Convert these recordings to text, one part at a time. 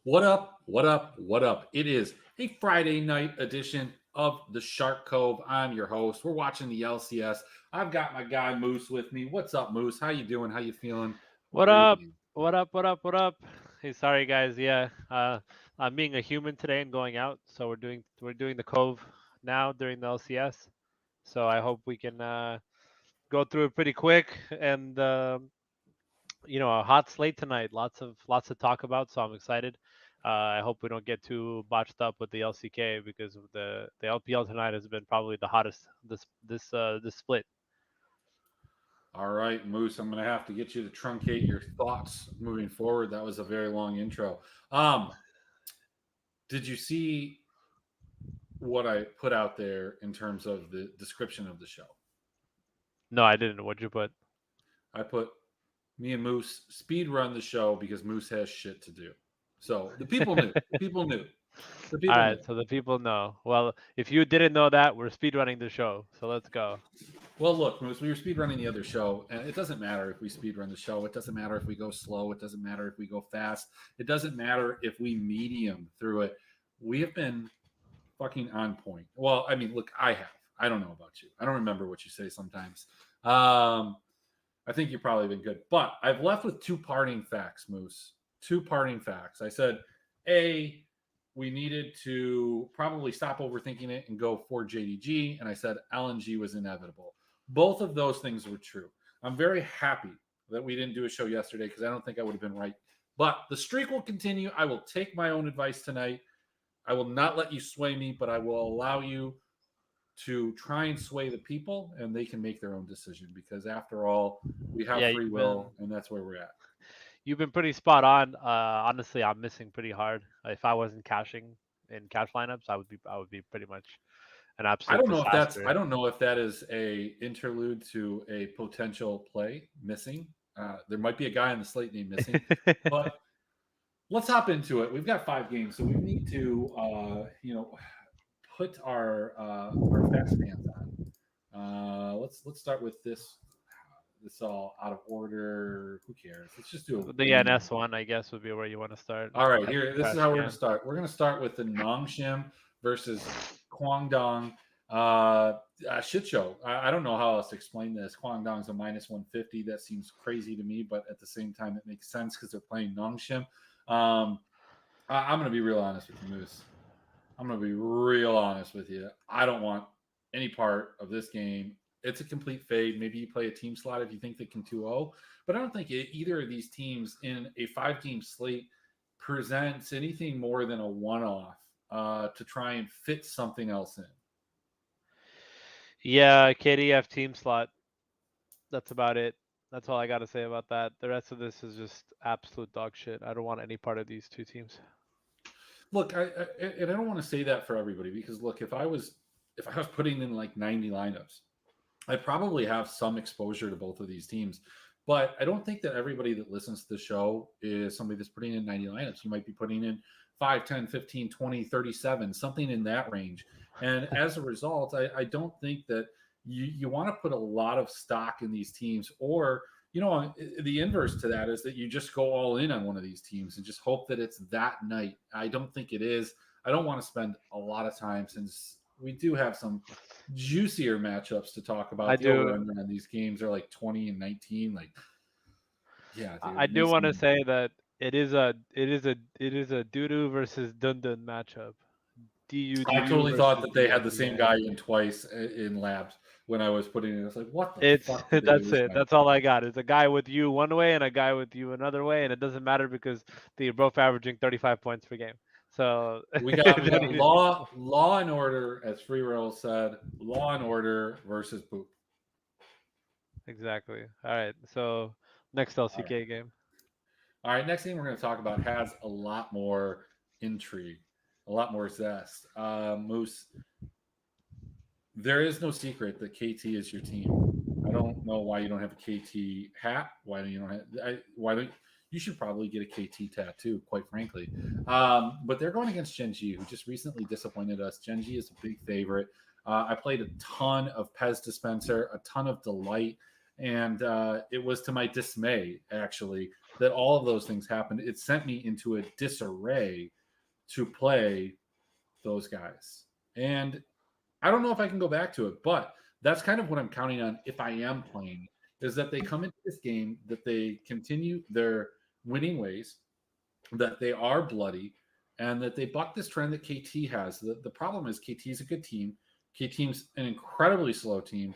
What up? What up? What up? It is a Friday night edition of the Shark Cove. I'm your host. We're watching the LCS. I've got my guy Moose with me. What's up, Moose? How you doing? How you feeling? What What are you up? eating? What up? What up? What up? Hey, sorry guys. Yeah, I'm being a human today and going out, so we're doing the Cove now during the LCS. So I hope we can go through it pretty quick and a hot slate tonight. Lots to talk about. So I'm excited. I hope we don't get too botched up with the LCK because of the LPL tonight has been probably the hottest this split. All right, Moose. I'm going to have to get you to truncate your thoughts moving forward. That was a very long intro. Um, did you see what I put out there in terms of the description of the show? No, I didn't. What'd you put? I put me and Moose speed run the show because Moose has shit to do. So the people knew. The people knew. The All people knew. right, so the people know. Well, if you didn't know that, we're speedrunning the show. So let's go. Well, look, Moose, we were speed running the other show, and it doesn't matter if we speed run the show. It doesn't matter if we go slow. It doesn't matter if we go fast. It doesn't matter if we medium through it. We have been fucking on point. Well, I mean, look, I have. I don't know about you. I don't remember what you say sometimes. I think you've probably been good. But I've left with two parting facts, Moose. Two parting facts. I said, A, we needed to probably stop overthinking it and go for JDG. And I said LNG was inevitable. Both of those things were true. I'm very happy that we didn't do a show yesterday because I don't think I would have been right. But the streak will continue. I will take my own advice tonight. I will not let you sway me, but I will allow you to try and sway the people and they can make their own decision because after all we have Yeah, free will and that's where we're at. you've been pretty spot on. Honestly, I'm missing pretty hard. If I wasn't cashing in cash lineups, I would be pretty much an I absolute don't know if that's disaster. I don't know if that is a interlude to a potential play missing. There might be a guy on the slate named missing, but let's hop into it. We've got 5 games, so we need to put our fast pants on. Let's start with this. This all out of order. Who cares? Let's just do a The random. NS one, I guess, would be where you want to start. All right, I here. think This is trash how we're going to can. start. We're going to start with the Nongshim versus Kwangdong. A shit show. I don't know how else to explain this. Kwangdong's a minus 150. That seems crazy to me, but at the same time, it makes sense because they're playing Nongshim. I'm going to be real honest with you, Moose. I'm going to be real honest with you. I don't want any part of this game. It's a complete fade. Maybe you play a team slot if you think they can 2-0, but I don't think either of these teams in a 5-game slate presents anything more than a one-off to try and fit something else in. Yeah, KDF team slot. That's about it. That's all I got to say about that. The rest of this is just absolute dog shit. I don't want any part of these two teams. Look, and I don't want to say that for everybody because look, if I was putting in like 90 lineups, I probably have some exposure to both of these teams, but I don't think that everybody that listens to the show is somebody that's putting in 90 lineups. You might be putting in 5, 10, 15, 20, 37, something in that range. And as a result, I don't think that you want to put a lot of stock in these teams or the inverse to that is that you just go all in on one of these teams and just hope that it's that night. I don't think it is. I don't want to spend a lot of time since we do have some juicier matchups to talk I about. The over do. under on these games are like 20 and 19. Like, yeah, dude, I it do makes want to me. say that it is a doo versus Dun Dun matchup. I DU totally thought versus that they had the DU. same guy in twice in labs when I was putting it. I was like, what the It's fuck did they do that's this it. guy? That's all I got. It's a guy with you one way and a guy with you another way, and it doesn't matter because they're both averaging 35 points per game. So We got law and order, as Free Roll said, law and order versus poop. exactly. All right. So next All right. LCK game. All right, next thing we're going to talk about has a lot more intrigue, a lot more zest. Moose, there is no secret that KT is your team. I don't know why you don't have a KT hat. Why don't you don't have? Why don't you should probably get a KT tattoo? Quite frankly, but they're going against Genji, who just recently disappointed us. Genji is a big favorite. I played a ton of Pez Dispenser, a ton of Delight, and it was to my dismay actually that all of those things happened, it sent me into a disarray to play those guys. And I don't know if I can go back to it, but that's kind of what I'm counting on if I am playing, is that they come into this game, that they continue their winning ways, that they are bloody, and that they buck this trend that KT has. The problem is KT is a good team. KT's an incredibly slow team.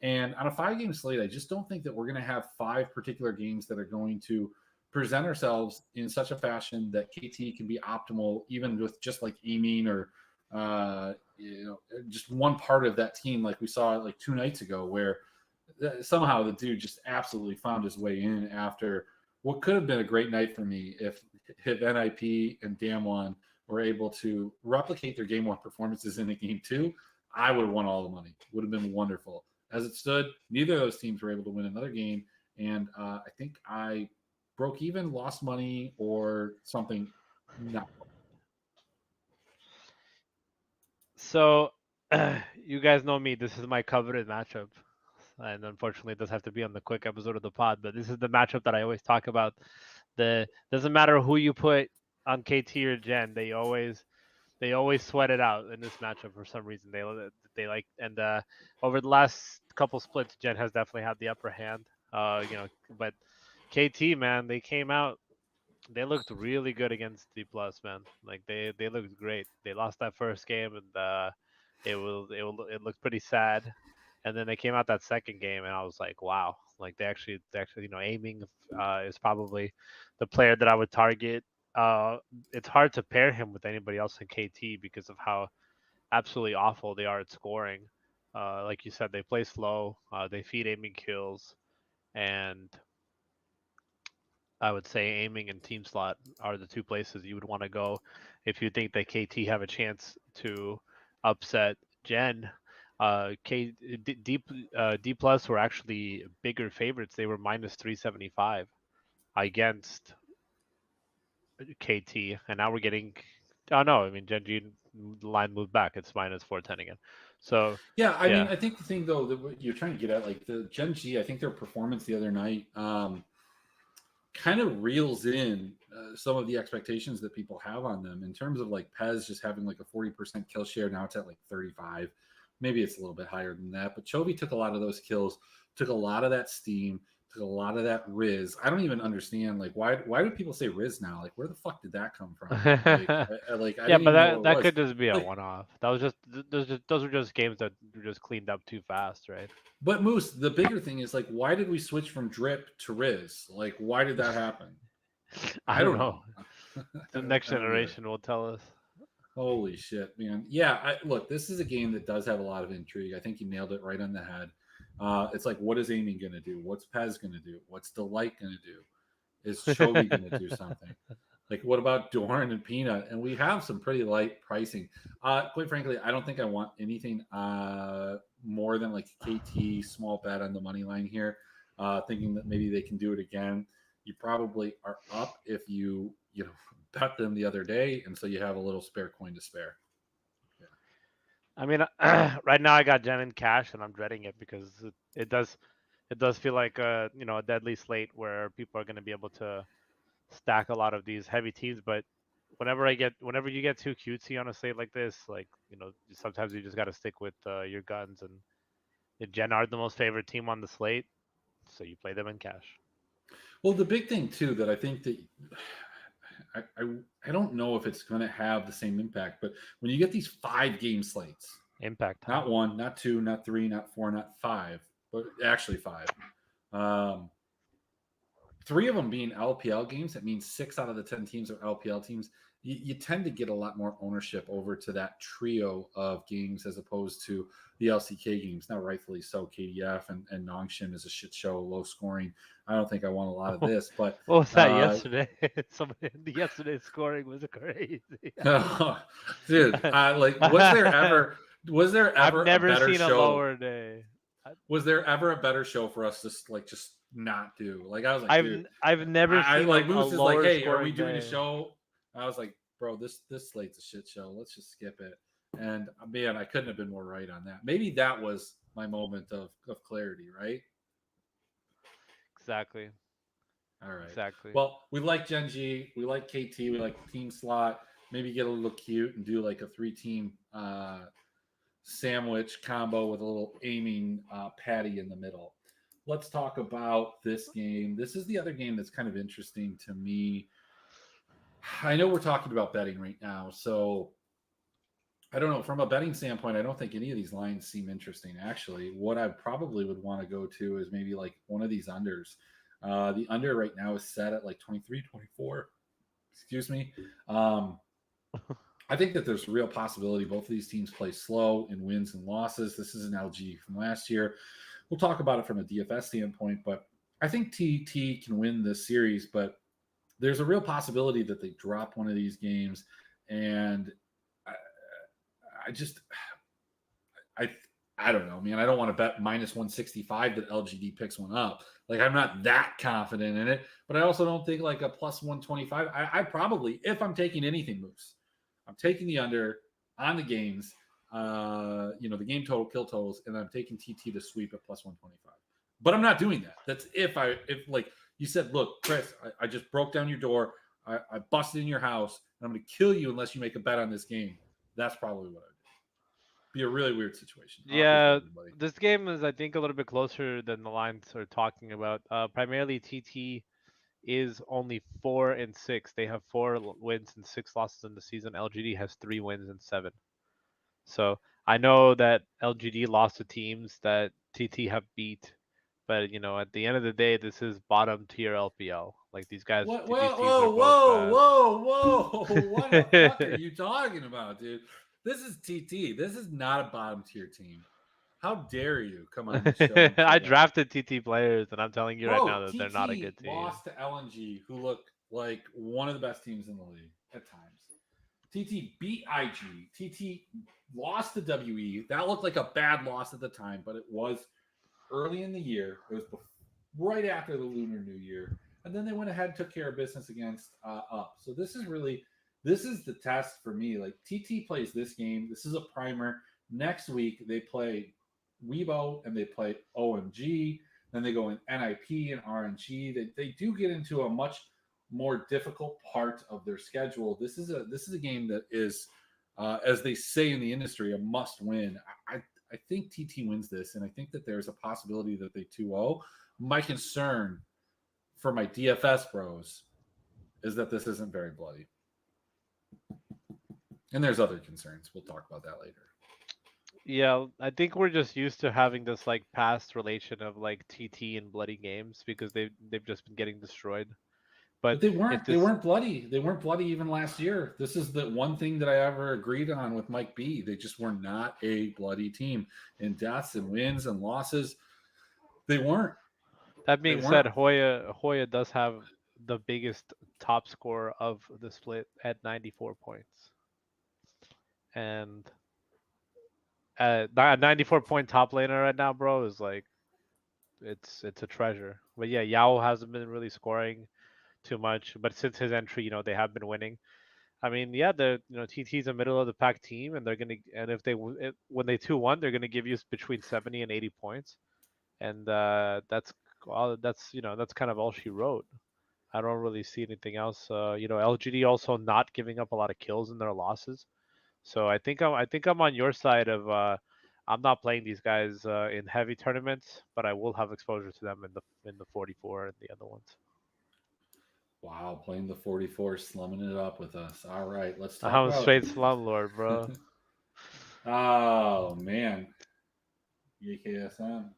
And on a 5-game slate, I just don't think that we're going to have 5 particular games that are going to present ourselves in such a fashion that KT can be optimal, even with just like aiming or just one part of that team, like we saw like 2 nights ago, where somehow the dude just absolutely found his way in after what could have been a great night for me if NIP and Damwon were able to replicate their game 1 performances in the game 2. I would have won all the money. Would have been wonderful. As it stood, neither of those teams were able to win another game, and I think I broke even, lost money, or something. No. So, you guys know me. This is my coveted matchup, and unfortunately, it does have to be on the quick episode of the pod. But this is the matchup that I always talk about. The doesn't matter who you put on KT or Gen, they always sweat it out in this matchup for some reason. They like, and over the last couple splits, Gen has definitely had the upper hand. But KT, man, they came out. They looked really good against D plus, man. Like they looked great. They lost that first game, and it looked pretty sad. And then they came out that second game, and I was like, wow. Like they actually aiming is probably the player that I would target. It's hard to pair him with anybody else in KT because of how absolutely awful they are at scoring. Like you said, they play slow. They feed aiming kills, and I would say aiming and team slot are the 2 places you would want to go if you think that KT have a chance to upset Gen. D plus were actually bigger favorites. They were minus 375 against KT, and now we're getting. Oh no, I mean Gen G line moved back. It's minus 410 again. So Yeah, I mean, yeah, I think the thing though that what you're trying to get at, like the Gen G, I think their performance the other night kind of reels in some of the expectations that people have on them in terms of like Pez just having like a 40% kill share. Now it's at like 35. Maybe it's a little bit higher than that. But Chovy took a lot of those kills, took a lot of that steam, took a lot of that Riz. I don't even understand like why do people say Riz now? Like where the fuck did that come from? Like I yeah, didn't but even know what that it that was. could just be a Like, one-off. That was just those were just games that were just cleaned up too fast, right? but Moose, the bigger thing is like why did we switch from Drip to Riz? Like why did that happen? I I don't don't know. know. The next I don't either. generation will tell us. Holy shit, man! Yeah, look, this is a game that does have a lot of intrigue. I think you nailed it right on the head. It's like, what is Aiming going to do? What's Pez going to do? What's Delight going to do? Is Chovy going to do something? Like, what about Dorn and Peanut? And we have some pretty light pricing. Quite frankly, I don't think I want anything more than like KT small bet on the money line here, thinking that maybe they can do it again. You probably are up if you know bet them the other day, and so you have a little spare coin to spare. Yeah. I mean, right now I got Gen in cash, and I'm dreading it because it does feel like a deadly slate where people are going to be able to stack a lot of these heavy teams. But whenever you get too cutesy on a slate like this, like sometimes you just got to stick with your guns. And the Gen are the most favorite team on the slate, so you play them in cash. Well, the big thing too that I think that I don't know if it's going to have the same impact, but when you get these 5-game slates, Impact time. not 1, not 2, not 3, not 4, not 5, but actually 5. Um, 3 of them being LPL games, that means 6 out of the 10 teams are LPL teams. You tend to get a lot more ownership over to that trio of games as opposed to the LCK games. Now, rightfully so, KDF and Nongshin is a shit show, low scoring. I don't think I want a lot of this, but What was that uh, yesterday? Yesterday's scoring was crazy. dude, like, was there I've ever a never better seen a show? lower day. Was there ever a better show for us to like just not do? Like, I was like, I've dude, I've never I seen like a Moose is like, lower hey, are we scoring doing a day. show? I was like, bro, this slate's a shit show. Let's just skip it. And man, I couldn't have been more right on that. Maybe that was my moment of clarity, right? Exactly. All right. Exactly. Well, we like Gen G. We like KT. We like Team Slot. Maybe get a little cute and do like a 3-team sandwich combo with a little aiming patty in the middle. Let's talk about this game. This is the other game that's kind of interesting to me. I know we're talking about betting right now, so I don't know. From a betting standpoint, I don't think any of these lines seem interesting. Actually, what I probably would want to go to is maybe like one of these unders. The under right now is set at like 23, 24. Excuse me. Um, I think that there's a real possibility both of these teams play slow in wins and losses. This is an LG from last year. We'll talk about it from a DFS standpoint, but I think TT can win this series, but there's a real possibility that they drop one of these games. And I, I just, I, I don't know, man. I don't want to bet minus 165 that LGD picks one up. Like, I'm not that confident in it, but I also don't think like a plus 125. I probably, if I'm taking anything, Moose, I'm taking the under on the games, the game total, kill totals, and I'm taking TT to sweep at plus 125. But I'm not doing that. That's if like you said, look, Chris, I just broke down your door. I busted in your house, and I'm going to kill you unless you make a bet on this game. That's probably what I would do. Be a really weird situation. Awkward for Yeah, everybody. this game is, I think, a little bit closer than the lines are talking about. Primarily, TT is only 4-6. They have wins and 6 losses in the season. LGD has 3 wins and 7. So I know that LGD lost to teams that TT have beat, but at the end of the day, this is bottom tier LPL. Like these guys, What? these Whoa, teams are whoa, both whoa, bad. whoa, whoa! What the fuck are you talking about, dude? This is TT. This is not a bottom tier team. How dare you come on this show and say I that? drafted TT players, and I'm telling you right now Bro, that they're not a TT good team. lost to LNG, who look like one of the best teams in the league at times. TT beat IG. TT lost to WE. That looked like a bad loss at the time, but it was early in the year. It was right after the Lunar New Year. And then they went ahead and took care of business against Up. So this is the test for me. Like TT plays this game. This is a primer. Next week they play Weibo and they play OMG. Then they go in NIP and RNG. They do get into a much more difficult part of their schedule. This is a game that is, as they say in the industry, a must win. I think TT wins this, and I think that there's a possibility that they 2-0. My concern for my DFS bros is that this isn't very bloody. And there's other concerns. We'll talk about that later. Yeah, I think we're just used to having this like past relation of like TT and bloody games because they've just been getting destroyed. But But they if weren't. They this weren't bloody. They weren't bloody even last year. This is the one thing that I ever agreed on with Mike B. They just were not a bloody team in deaths and wins and losses. They weren't. That They being said, weren't. Hoya does have the biggest top score of the split at 94 points, and a 94-point top laner right now, bro, is like it's a treasure. But yeah, Yao hasn't been really scoring too much, but since his entry, they have been winning. I mean, yeah, TT's a middle of the pack team, and they're gonna and if they when they 2-1, they're gonna give you between 70 and 80 points, and that's all. That's kind of all she wrote. I don't really see anything else. LGD also not giving up a lot of kills in their losses. So I think I'm on your side of I'm not playing these guys in heavy tournaments, but I will have exposure to them in the 44 and the other ones. Wow, playing the 44, slumming it up with us. All right, let's talk I'm a about. straight slumlord, bro. Oh man, EKSM.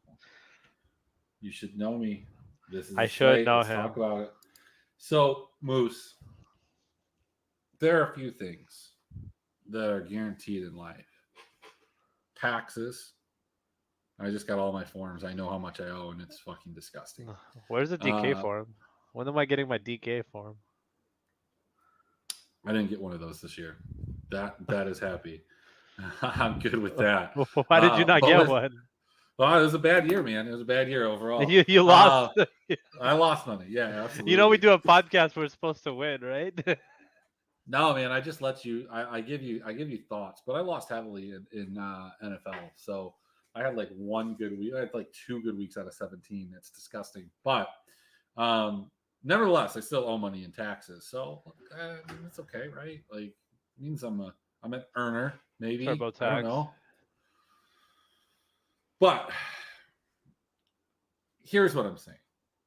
You should know me. This is I a should slate. know Let's talk him. about it. So, Moose, there are a few things that are guaranteed in life. Taxes. I just got all my forms. I know how much I owe, and it's fucking disgusting. Where's the DK Uh, for him? When am I getting my DK for him? I didn't get one of those this year. That is happy. I'm good with that. Why did you not But get with one? Well, it was a bad year, man. It was a bad year overall. You lost. I lost money. Yeah, We absolutely. do a podcast. We're supposed to win, right? No, man. I just let you. I give you thoughts, but I lost heavily in NFL. So I had like one good week. I had like 2 good weeks out of 17. It's disgusting. But Nevertheless, I still owe money in taxes, so it's okay, right? Like, it means I'm an earner, maybe. I don't TurboTax. know, but here's what I'm saying.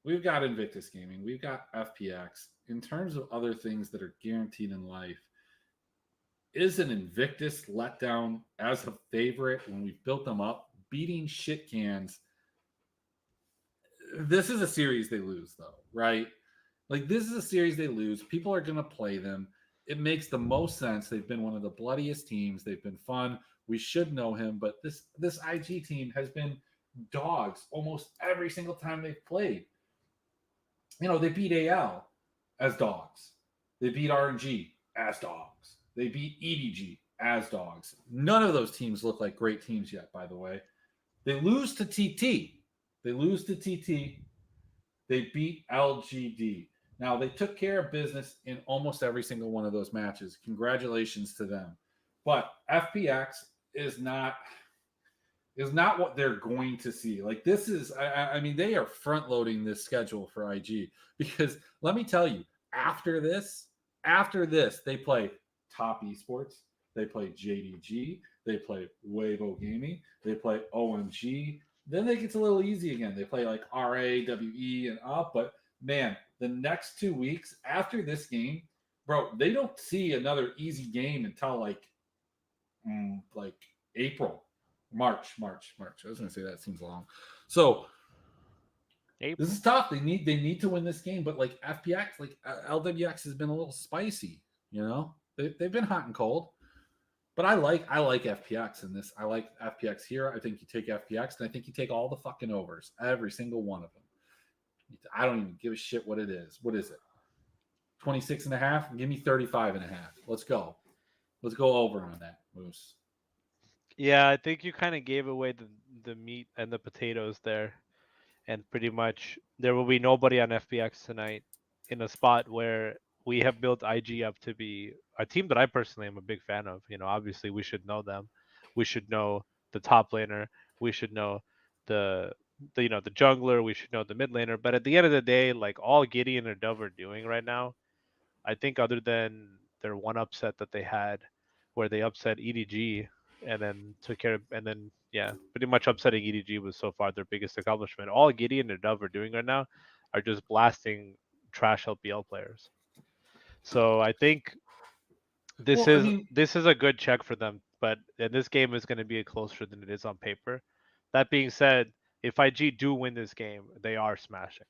We've got Invictus Gaming, we've got FPX. In terms of other things that are guaranteed in life, is an Invictus letdown as a favorite when we've built them up, beating shit cans? This is a series they lose, though, right? Like, this is a series they lose. People are going to play them. It makes the most sense. They've been one of the bloodiest teams. They've been fun. We should know him, but this IG team has been dogs almost every single time they've played. They beat AL as dogs. They beat RNG as dogs. They beat EDG as dogs. None of those teams look like great teams yet, by the way. They lose to TT. They lose to TT. They beat LGD. Now, they took care of business in almost every single one of those matches. Congratulations to them. But FPX is not what they're going to see. Like, this is, I mean, they are front loading this schedule for IG, because let me tell you, after this, they play Top Esports, they play JDG, they play Weibo Gaming, they play OMG. Then it gets a little easy again. They play like RA, WE, and up. But man, the next 2 weeks after this game, bro, they don't see another easy game until like April. March. I was going to say that seems long. So April. this is tough. They need to win this game, but like FPX, like LWX has been a little spicy. They've been hot and cold. But I like FPX in this. I like FPX here. I think you take FPX, and I think you take all the fucking overs, every single one of them. I don't even give a shit what it is. What is it? 26 and a half? Give me 35 and a half. Let's go. Let's go over on that, Moose. Yeah, I think you kind of gave away the meat and the potatoes there, and pretty much there will be nobody on FPX tonight in a spot where we have built IG up to be a team that I personally am a big fan of. Obviously we should know them. We should know the top laner. We should know the the jungler. We should know the mid laner. But at the end of the day, like all Gideon or Dove are doing right now, I think other than their one upset that they had, where they upset EDG and then took care of, and then yeah, pretty much upsetting EDG was so far their biggest accomplishment. All Gideon and Dove are doing right now are just blasting trash LPL players. So I think this Well, I is mean, this is a good check for them, but and this game is going to be closer than it is on paper. That being said, if IG do win this game, they are smashing.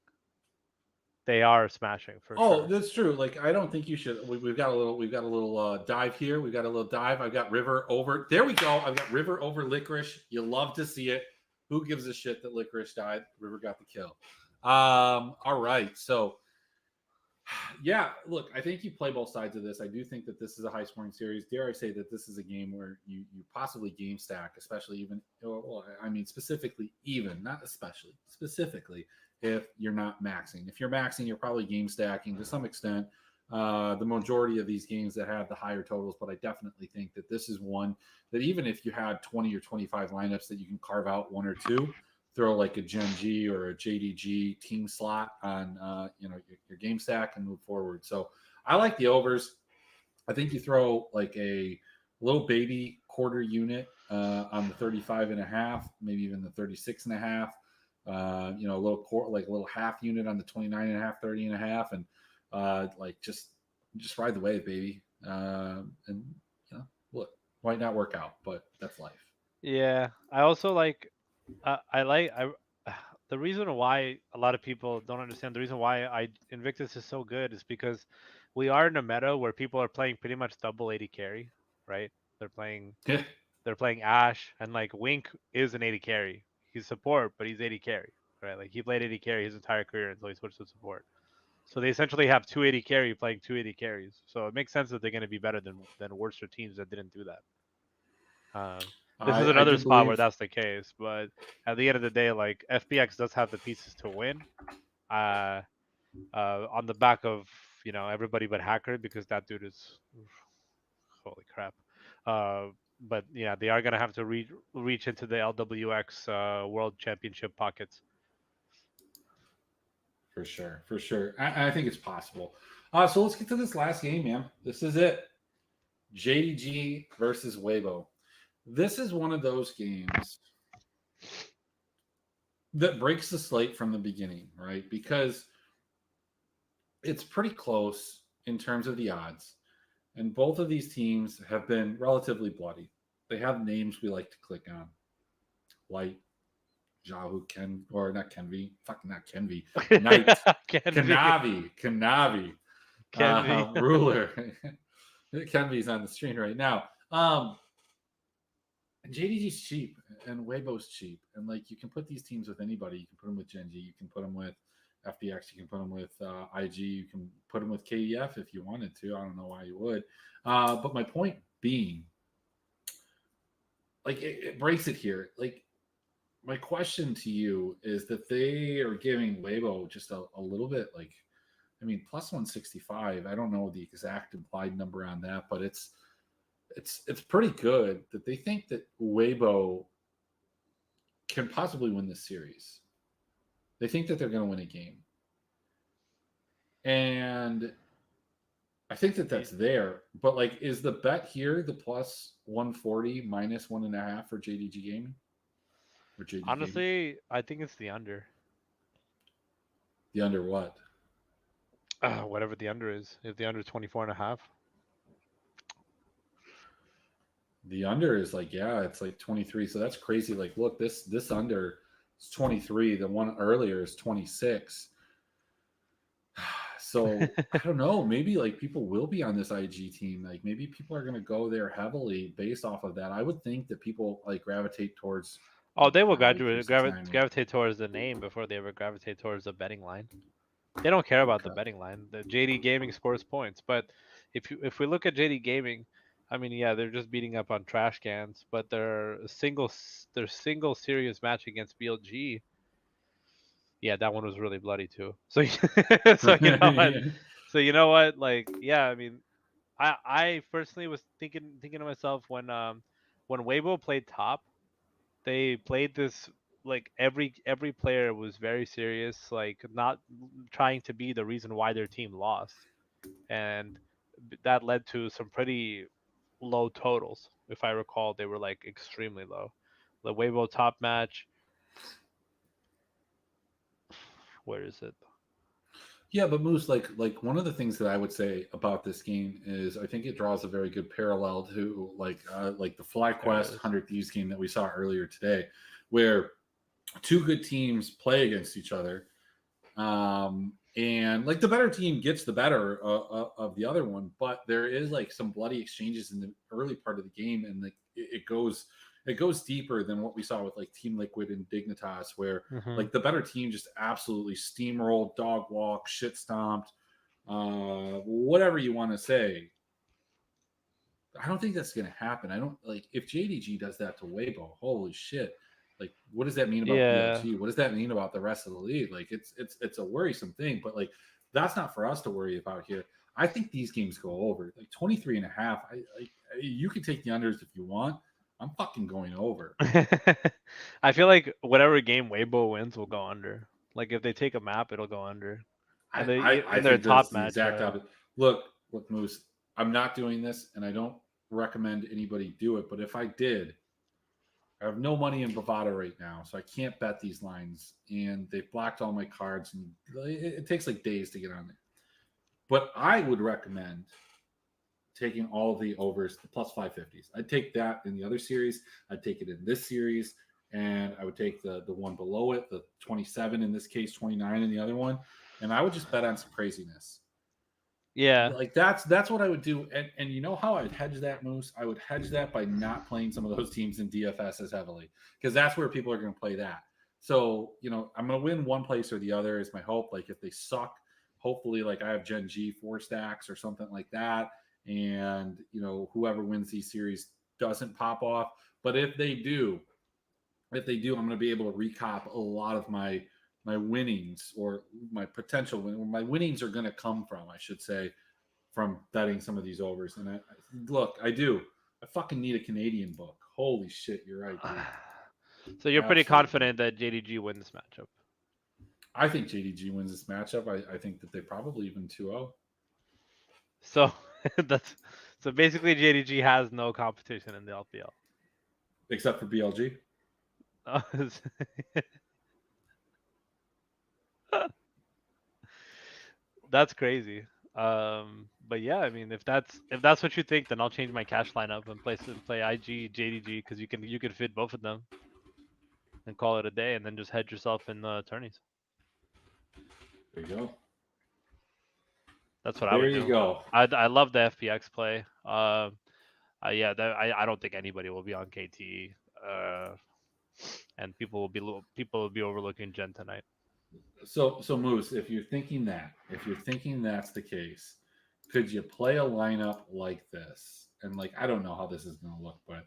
They are smashing for oh, sure. that's true. Like, I don't think you should. We've got a little dive here. We've got a little dive. I've got River over. There we go. I've got River over Licorice. You love to see it. Who gives a shit that Licorice died? River got the kill. All right. So, yeah, look, I think you play both sides of this. I do think that this is a high scoring series. Dare I say that this is a game where you possibly game stack, especially even, well, I mean, specifically, even, not especially, specifically, if you're not maxing. If you're maxing, you're probably game stacking to some extent. The majority of these games that have the higher totals, but I definitely think that this is one that even if you had 20 or 25 lineups that you can carve out one or two, throw like a Gen G or a JDG team slot on your game stack and move forward. So I like the overs. I think you throw like a little baby quarter unit on the 35 and a half, maybe even the 36 and a half. A little half unit on the 29 and a half, 30 and a half, and like just ride the wave, baby. And look, might not work out, but that's life. Yeah, I also like I like I the reason why a lot of people don't understand the reason why I Invictus is so good is because we are in a meta where people are playing pretty much double 80 carry, right? They're playing Yeah. they're playing Ash and like Wink is an 80 carry. He's support, but he's 80 carry, right? Like he played 80 carry his entire career until he switched to support. So they essentially have 280 carry playing 280 carries. So it makes sense that they're going to be better than worse teams that didn't do that. This is I another do spot where believe. that's the case, but at the end of the day, like FPX does have the pieces to win. Uh, on the back of everybody but Hacker because that dude is holy crap. Uh, but yeah, they are gonna have to reach into the LWX World Championship pockets. For sure, for sure. I think it's possible. So let's get to this last game, man. This is it. JDG versus Weibo. This is one of those games that breaks the slate from the beginning, right? Because it's pretty close in terms of the odds. And both of these teams have been relatively bloody. They have names we like to click on. Light, Jahu, Ken, or not Kenvi, fucking not Kenvi. Knight, Kanavi, Kenvi. Ruler. Kenvi's on the screen right now. JDG's cheap and Weibo's cheap, and like you can put these teams with anybody. You can put them with Genji. You can put them with FDX. You can put them with IG. You can put them with KEF if you wanted to. I don't know why you would. But my point being, like it breaks it here. Like my question to you is that they are giving Weibo just a little bit like, I mean, plus 165. I don't know the exact implied number on that, but it's pretty good that they think that Weibo can possibly win this series. They think that they're going to win a game. And I think that that's there. But, like, is the bet here the plus 140 minus 1.5 for JDG Gaming? Or JD Honestly, Gaming? I think it's the under. The under what? Whatever the under is. If the under is 24.5. The under is like, yeah, it's like 23. So that's crazy. Like, look, this under is 23. The one earlier is 26. So I don't know. Maybe like people will be on this IG team. Like maybe people are going to go there heavily based off of that. I would think that people like gravitate towards. Oh, they will gravitate gravitate towards the name before they ever gravitate towards the betting line. They don't care about the betting line. The JD Gaming scores points, but if we look at JD Gaming, I mean, yeah, they're just beating up on trash cans, but their single serious match against BLG, yeah, that one was really bloody too. So so you know what? So you know what? Like, yeah, I mean, I personally was thinking to myself when Weibo played top, they played this like every player was very serious, like not trying to be the reason why their team lost, and that led to some pretty low totals. If I recall, they were like extremely low. The Weibo top match, where is it? Yeah, but Moose, like one of the things that I would say about this game is I think it draws a very good parallel to like the FlyQuest 100 Thieves game that we saw earlier today, where two good teams play against each other, and like the better team gets the better of the other one, but there is like some bloody exchanges in the early part of the game, and like it goes deeper than what we saw with like Team Liquid and Dignitas, where like the better team just absolutely steamrolled, dog walk, shit stomped, whatever you want to say. I don't think that's going to happen. I don't like if JDG does that to Weibo. Holy shit! Like, what does that mean about BLG? What does that mean about the rest of the league? Like, it's a worrisome thing, but like that's not for us to worry about here. I think these games go over like 23.5. You can take the unders if you want. I'm fucking going over. I feel like whatever game Weibo wins will go under. Like if they take a map, it'll go under. And I their think that's top the match. exact opposite. Look, Moose. I'm not doing this, and I don't recommend anybody do it. But if I did, I have no money in Bovada right now, so I can't bet these lines. And they've blocked all my cards, and it takes like days to get on there. But I would recommend taking all the overs, the plus 550s. I'd take that in the other series. I'd take it in this series, and I would take the one below it, the 27 in this case, 29 in the other one, and I would just bet on some craziness. Yeah, like that's what I would do. And you know how I would hedge that, Moose? I would hedge that by not playing some of those teams in DFS as heavily, because that's where people are going to play that. So I'm going to win one place or the other is my hope. Like if they suck, hopefully like I have Gen G 4 stacks or something like that, and whoever wins these series doesn't pop off. But if they do, I'm going to be able to recop a lot of my winnings, or my potential my winnings are going to come from, I should say, from betting some of these overs. And I fucking need a Canadian book. Holy shit, you're right, dude. So you're pretty confident that JDG wins this matchup? I think JDG wins this matchup. I think that they probably even 2-0. So so basically JDG has no competition in the LPL. Except for BLG. That's crazy. But yeah, I mean, if that's what you think, then I'll change my cash lineup and play IG JDG because you can fit both of them and call it a day, and then just hedge yourself in the tourneys. There you go. That's what I There would you do. go. I love the FPX play. Yeah, I don't think anybody will be on KT. And people will be overlooking Gen tonight. So Moose, if you're thinking that's the case, could you play a lineup like this? And like, I don't know how this is going to look, but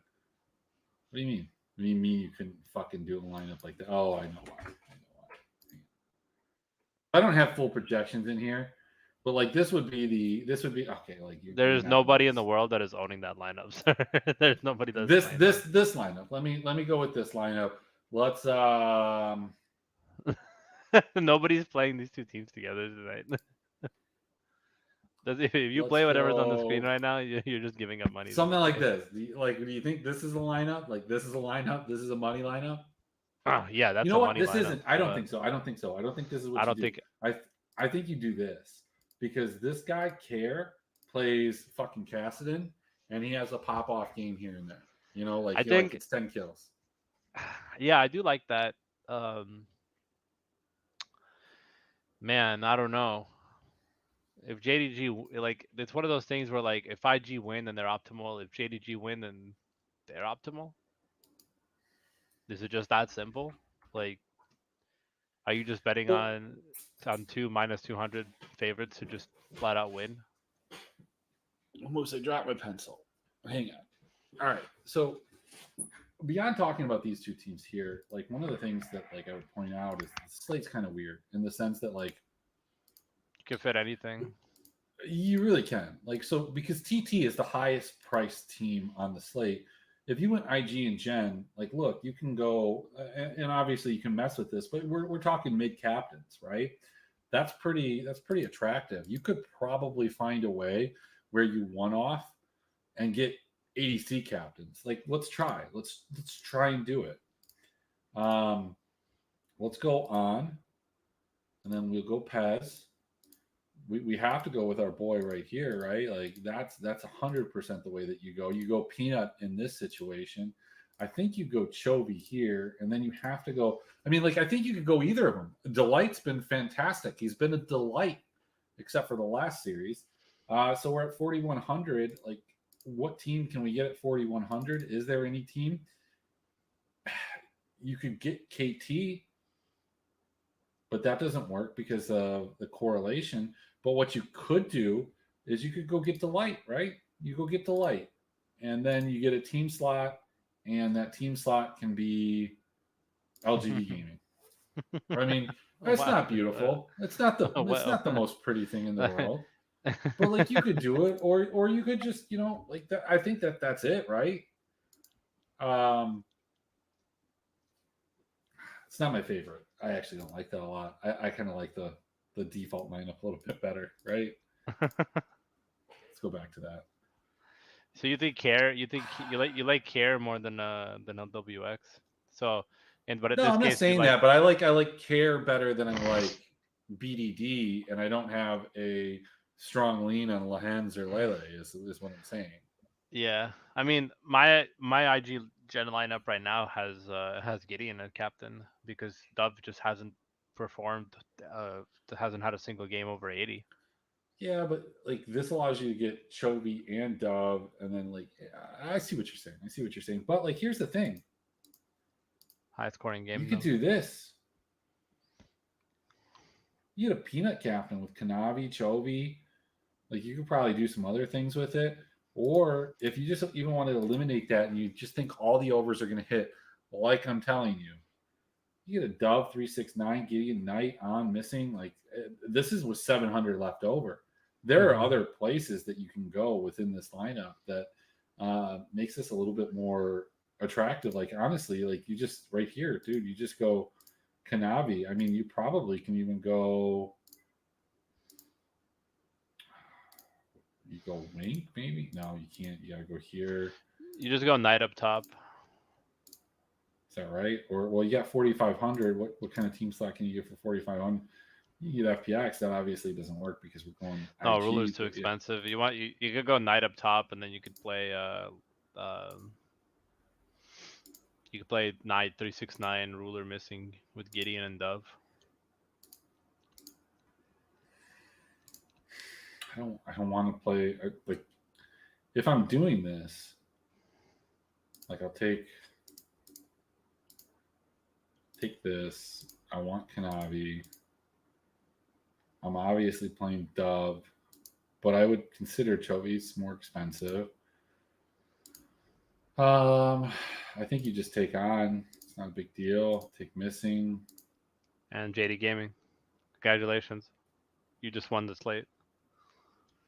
what do you mean? What do you mean you couldn't fucking do a lineup like that? Oh, I know why. I don't have full projections in here, but like this would be okay. Like There's nobody in the world that is owning that lineup, sir. There's nobody that's this lineup. Let me go with this lineup. Let's Nobody's playing these two teams together tonight. If you let's play whatever's on the screen go right now, you're just giving up money. something like this. Like, do you think this is a lineup? Like, this is a lineup. This is a money lineup. Oh, yeah, that's You know a what? money This lineup. isn't. I don't think so. I don't think so. I don't think this is what I you don't do. think. I think you do this because this guy Care plays fucking Cassidon, and he has a pop off game here and there. You know, like I he like think. it's 10 kills. Yeah, I do like that. Man, I don't know. If JDG like it's one of those things where like if IG win then they're optimal. If JDG win then they're optimal. Is it just that simple? Like, are you just betting Well, on two minus 200 favorites to just flat out win? almost I dropped my pencil. Hang on. All right. So beyond talking about these two teams here, like one of the things that like I would point out is the slate's kind of weird in the sense that like You can fit anything. you really can. Like, so because TT is the highest priced team on the slate. If you went IG and Gen, like, look, you can go, and obviously you can mess with this, but we're talking mid captains, right? That's pretty attractive. You could probably find a way where you one off and get ADC captains. Like, let's try. Let's try and do it. Let's go on, and then we'll go Pez. We have to go with our boy right here, right? Like that's 100% the way that you go. You go Peanut in this situation. I think you go Chovy here, and then you have to go. I mean, like I think you could go either of them. Delight's been fantastic. He's been a delight, except for the last series. So we're at 4,100. Like, what team can we get at 4,100? Is there any team? You could get KT, but that doesn't work because of the correlation. But what you could do is you could go get Delight, right? You go get Delight, and then you get a team slot, and that team slot can be LGD Gaming. I mean, that's not beautiful. It's not the most pretty thing in the world. But like you could do it, or you could just like that. I think that's it, right? It's not my favorite. I actually don't like that a lot. I kind of like the default lineup a little bit better, right? Let's go back to that. So you think Care? You think you like Care more than LWX? So, but in No, this I'm not case, you saying like. that, but I like Care better than I like BDD, and I don't have a strong lean on Lahens or Lele. Is what I'm saying. Yeah, I mean my IG Gen lineup right now has Gideon as captain because Dove just hasn't performed, hasn't had a single game over 80. Yeah, but like this allows you to get Chovy and Dove, and then like I see what you're saying. But like here's the thing: High scoring game. you could do this. You get a Peanut captain with Kanavi, Chovy. Like you could probably do some other things with it. Or if you just even want to eliminate that and you just think all the overs are going to hit, like I'm telling you, you get a Dove 369, Gideon Knight on missing. Like this is with 700 left over. There are other places that you can go within this lineup that makes this a little bit more attractive. Like honestly, like you just right here, dude, you just go Kanavi. I mean, you probably can even go. You go Wink, maybe? No, you can't. You gotta go here. You just go knight up top. Is that right? Or well, you got 4,500. What kind of team slot can you get for 4,500? You get FPX. That obviously doesn't work because we're going No, ruler's IG. too But yeah, expensive. You could go knight up top, and then you could play you could play knight 369 ruler missing with Gideon and Dove. I don't want to play like if I'm doing this, like I'll take this. I want Kanavi. I'm obviously playing Dove, but I would consider Chovi's more expensive. I think you just take on. It's not a big deal. Take missing. And JD Gaming. Congratulations. You just won the slate.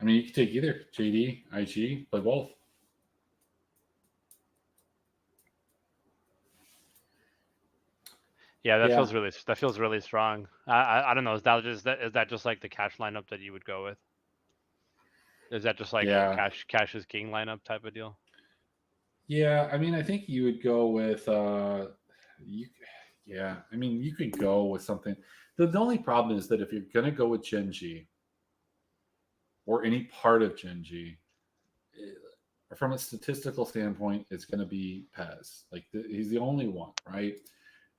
I mean, you can take either JD, IG, play both. Yeah, Yeah, that feels really strong. I don't know. Is that just like the cash lineup that you would go with? Is that just like yeah, cash is king lineup type of deal? yeah. I mean, I think you would go with you. Yeah, I mean, you could go with something. The only problem is that if you're gonna go with Genji or any part of Genji, from a statistical standpoint, it's going to be Pez. Like he's the only one, right?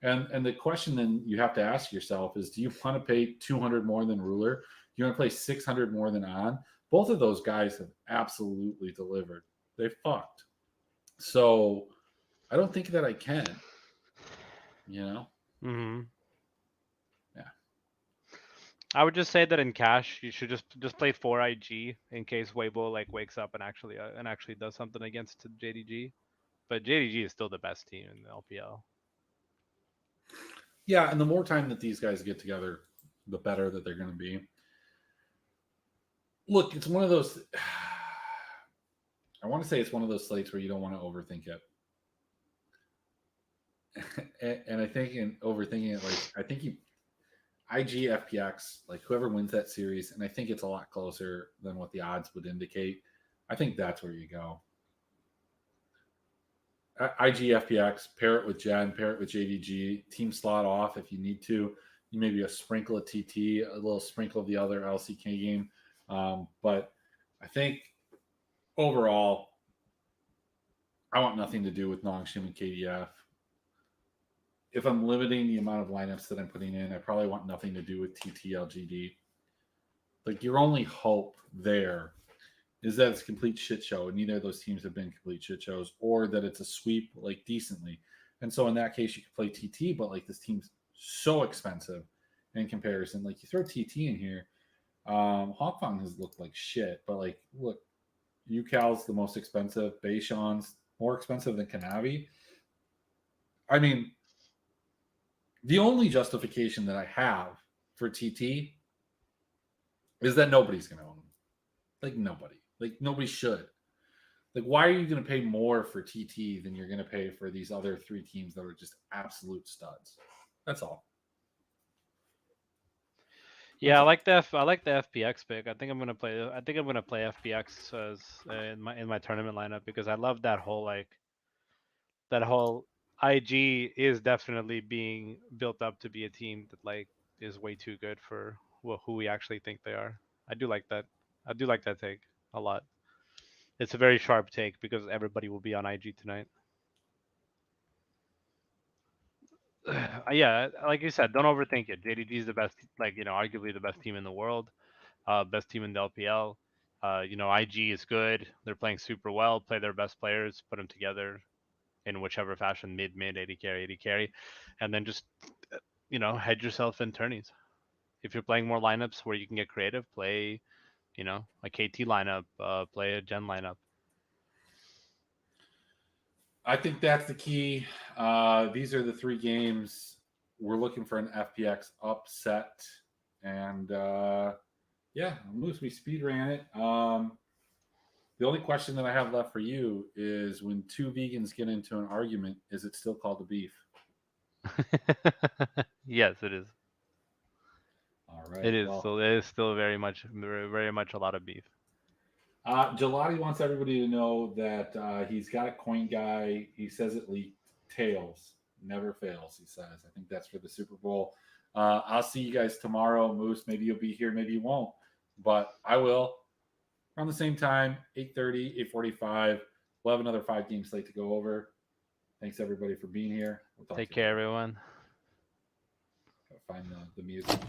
And the question then you have to ask yourself is: do you want to pay 200 more than Ruler? Do you want to play 600 more than On? Both of those guys have absolutely delivered. They fucked. So I don't think that I can. You know? Mm-hmm. Yeah. I would just say that in cash, you should just play 4 IG in case Weibo like wakes up and actually does something against JDG. But JDG is still the best team in the LPL. Yeah, and the more time that these guys get together, the better that they're going to be. Look, it's one of those. I want to say it's one of those slates where you don't want to overthink it. And I think in overthinking it, like I think you IG FPX, like whoever wins that series, and I think it's a lot closer than what the odds would indicate. I think that's where you go. IG FPX, pair it with Jen, pair it with JDG, team slot off if you need to. You maybe a sprinkle of TT, a little sprinkle of the other LCK game. But I think overall, I want nothing to do with Nongshim and KDF. If I'm limiting the amount of lineups that I'm putting in, I probably want nothing to do with TTLGD. Like your only hope there is that it's a complete shit show, and neither of those teams have been complete shit shows, or that it's a sweep like decently. And so in that case, you could play TT, but like this team's so expensive in comparison. Like you throw TT in here, Hawkfang has looked like shit, but like look, UCal's the most expensive, Beishan's more expensive than Kanavi. I mean, the only justification that I have for TT is that nobody's going to own them. Like nobody. Like nobody should. Like why are you going to pay more for TT than you're going to pay for these other three teams that are just absolute studs? That's all. Yeah, I like the FPX pick. I think I'm gonna play FPX as in my tournament lineup because I love that whole IG is definitely being built up to be a team that like is way too good for who we actually think they are. I do like that. I do like that take a lot. It's a very sharp take because everybody will be on IG tonight. Yeah, like you said, don't overthink it. JDG is the best, like arguably the best team in the world, best team in the LPL. IG is good. They're playing super well. Play their best players, put them together in whichever fashion, mid, 80 carry, and then just hedge yourself in tourneys. If you're playing more lineups where you can get creative, play a KT lineup, play a Gen lineup. I think that's the key. These are the three games we're looking for an FPX upset, and yeah, Moose, we speed ran it. The only question that I have left for you is: when two vegans get into an argument, is it still called a beef? Yes, it is. All right. It is. Well, So it is still very much a lot of beef. Gelati wants everybody to know that he's got a coin guy. He says it leaked. Tails never fails, he says. I think that's for the Super Bowl. I'll see you guys tomorrow, Moose. Maybe you'll be here, maybe you won't. But I will. Around the same time, 8:30, 8:45. We'll have another 5-game slate to go over. Thanks, everybody, for being here. We'll talk Take to you care, later. everyone. Gotta find the music.